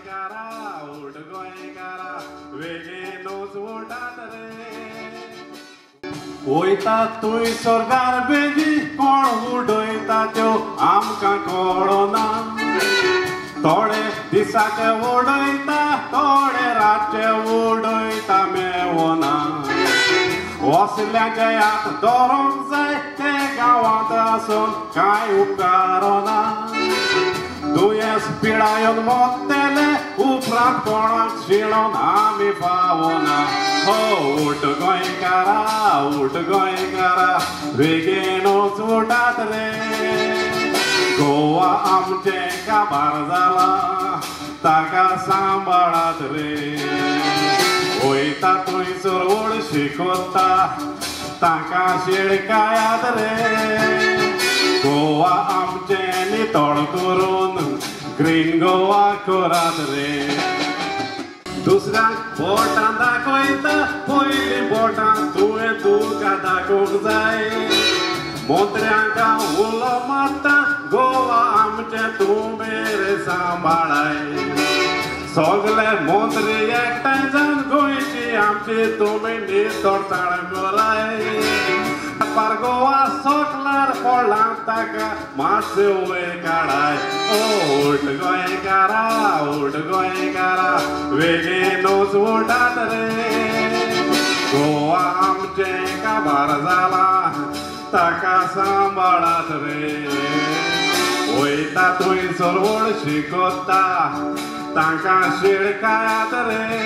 Goemkara, Utt Goemkara, बेगीनूच उठात रे. वयता तुय स्वर्गार बेगी कोण उडयता त्यो आमकां कळना. थोडे दिसाचे उडयता थोडे रातचे उडयता मेवना. वसल्याचे हात धरूंक जाय ते गांवांत आसून कांय उपकारना. दुयेंस पिडायोन मोगतेले उपरांत कोणाक शिणोवन आमी पावना. हो उठ गोंयकारा, उठ गोंयकारा, बेगीनूच उठात रे. गोवा आमचें काबार जाला ताका सांबाळात रे. वयता थंयसर ओडशी कोत्ता ताका शिडकायात रे. गोवा आमचें नितळ करून ग्रीन गोवा करात रे. दुसऱ्यांक बोटां दाखयता पयलीं बोटां तुवें तुका दाखोवंक जाय. मंत्र्यांक उलो मारता गोवा आमचें तूं मेरे सांबाळाय. सगळे मंत्री एकठांय जावन गोंयची आमची तुमी नितळसाण कराय. पार गोवा सोकल्यार पडलां ताका मातशें वयर काडाय. ओ उठ गोंयकारा, उठ गोंयकारा, बेगीनूच उठात रे. गोवा आमचें काबार जाला ताका सांबाळात रे. वयता थंयसर ओडशी कोत्ता तांकां शिडकायात रे.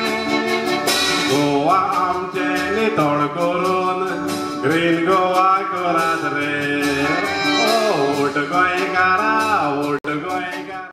गोवा आमचें नितळ करून ग्रीन गोवा करात रे. ओ उठ गोंयकारा, उठ गोंयकारा.